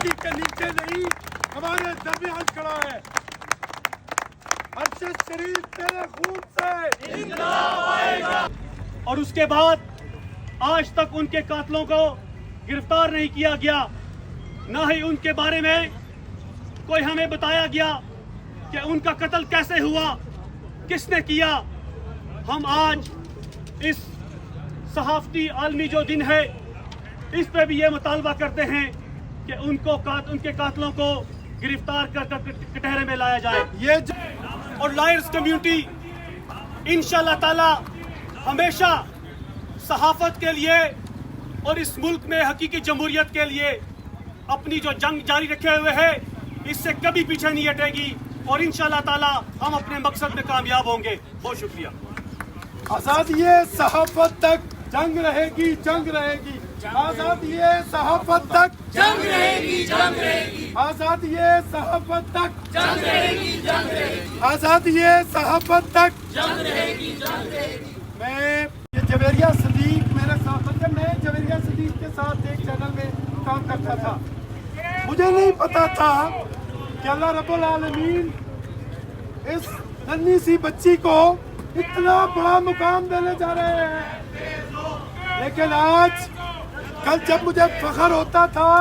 धरती के नीचे नहीं हमारे दरमियान खड़ा है। अरशद शरीफ तेरे खून से इंकलाब आएगा। और उसके बाद आज तक उनके कातलों को गिरफ्तार नहीं किया गया, न ही उनके बारे में कोई हमें बताया गया कि उनका कत्ल कैसे हुआ, किसने किया। हम आज इस सहाफती आलमी जो दिन है इस पे भी ये मुतालबा करते हैं कि उनके कातलों को गिरफ्तार कर कटहरे में लाया जाए। और लायर्स कम्युनिटी इंशाअल्लाह ताला हमेशा सहाफत के लिए और इस मुल्क में हकीकी जमहूरियत के लिए अपनी जो जंग जारी रखे हुए है इससे कभी पीछे नहीं हटेगी और इंशाअल्लाह ताला हम अपने मकसद में कामयाब होंगे। बहुत शुक्रिया। आजादी सहाफत तक जंग रहेगी, जंग रहेगी। आजादी सहाफत तक जंग रहेगी, जंग रहेगी। आजादी सहाफत तक जंग रहेगी, जंग रहेगी। आजादी सहाफत तक जंग रहेगी, जंग रहेगी। मैं जवेरिया सदीक मेरे साथ, जब मैं जवेरिया सदीक के साथ एक चैनल में काम करता था, मुझे नहीं पता था कि अल्लाह रब्बुल आलमीन इस नन्ही सी बच्ची को इतना बड़ा मुकाम देने जा रहे हैं। लेकिन आज कल जब मुझे फख्र होता था,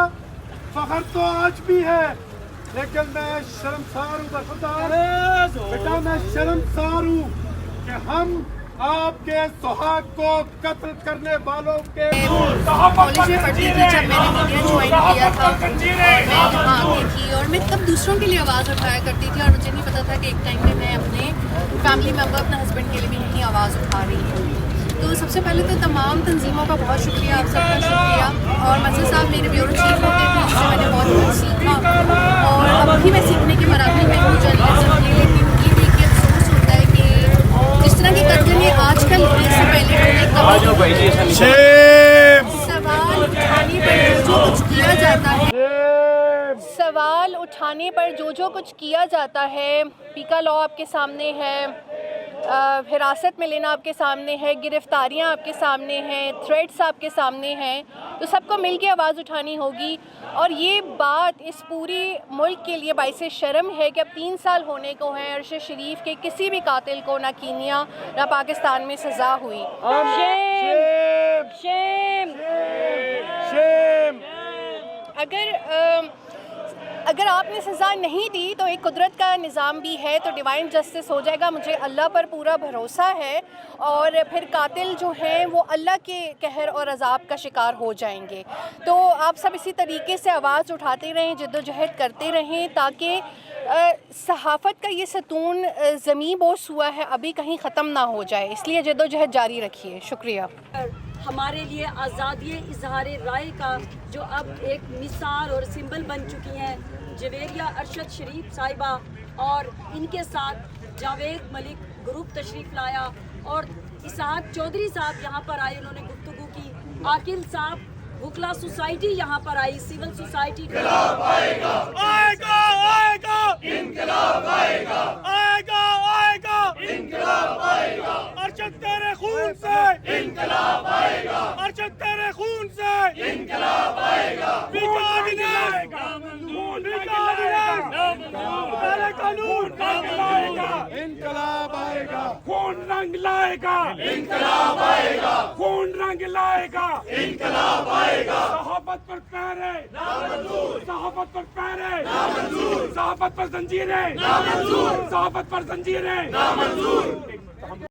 फख्र तो आज भी है, लेकिन मैं शर्मसार हूँ बरखुदार बेटा, मैं शर्मसार हूँ कि हम आपके सुहाग को कत्ल करने वालों के कॉलेज में पढ़ती थी जब मैंने मीडिया ज्वाइन किया था और मैं वहाँ आती थी और मैं तब दूसरों के लिए आवाज़ उठाया करती थी और मुझे नहीं पता था कि एक टाइम में मैं अपने फैमिली मेम्बर, अपने हस्बैंड के लिए भी यही आवाज़ उठा रही हूँ। तो सबसे पहले तो तमाम तंजीमों का बहुत शुक्रिया, आप सबका शुक्रिया। और मज़हर साहब मेरे ब्यूरो चीफ होते थे, उससे मैंने बहुत कुछ सीखा और अब भी मैं सीखने के मराहल में हूँ जारी। लेकिन ये देखिए अफसोस होता है कि जिस तरह की कत्ल आजकल इससे पहले सवाल उठाने पर जो कुछ किया जाता है, सवाल उठाने पर जो कुछ किया जाता है, पीका लॉ आपके सामने है, हिरासत में लेना आपके सामने है, गिरफ्तारियां आपके सामने हैं, थ्रेट्स आपके सामने हैं, तो सबको मिल के आवाज़ उठानी होगी। और ये बात इस पूरी मुल्क के लिए बाइसे शर्म है कि अब 3 साल होने को हैं अरशद शरीफ के किसी भी कातिल को ना कीनिया ना पाकिस्तान में सज़ा हुई। Shame, shame. अगर आपने सज़ा नहीं दी तो एक कुदरत का निज़ाम भी है, तो डिवाइन जस्टिस हो जाएगा। मुझे अल्लाह पर पूरा भरोसा है और फिर कातिल जो हैं वो अल्लाह के कहर और अज़ाब का शिकार हो जाएंगे। तो आप सब इसी तरीके से आवाज़ उठाते रहें, जद्दोजहद करते रहें, ताकि सहाफ़त का ये सतून ज़मीं बोस हुआ है अभी कहीं ख़त्म ना हो जाए, इसलिए जद्दोजहद जारी रखिए। शुक्रिया। हमारे लिए आज़ादी इजहार राय का जो अब एक मिसाल और सिंबल बन चुकी हैं जवेरिया अरशद शरीफ साहिबा और इनके साथ जावेद मलिक ग्रुप तशरीफ़ लाया और इसहाक चौधरी साहब यहाँ पर आए, उन्होंने गुफ्तगू की। आकिल साहब वुकला सोसाइटी यहाँ पर आई, सिविल सोसाइटी। इंकलाब आएगा, आएगा, आएगा, इंकलाब आएगा, आएगा, आएगा, इंकलाब आएगा। अरशद तेरे खून से इंकलाब आएगा, अरशद तेरे खून से इंकलाब आएगा। इंकलाब आएगा, खून रंग लाएगा, इंकलाब आएगा, खून रंग लाएगा, इंकलाब आएगा। सहाफत पर पैरे नामंजूर, सहाफत पर पैरे नामंजूर, सहाफत पर जंजीरें नामंजूर, सहाफत पर जंजीरें नामंजूर।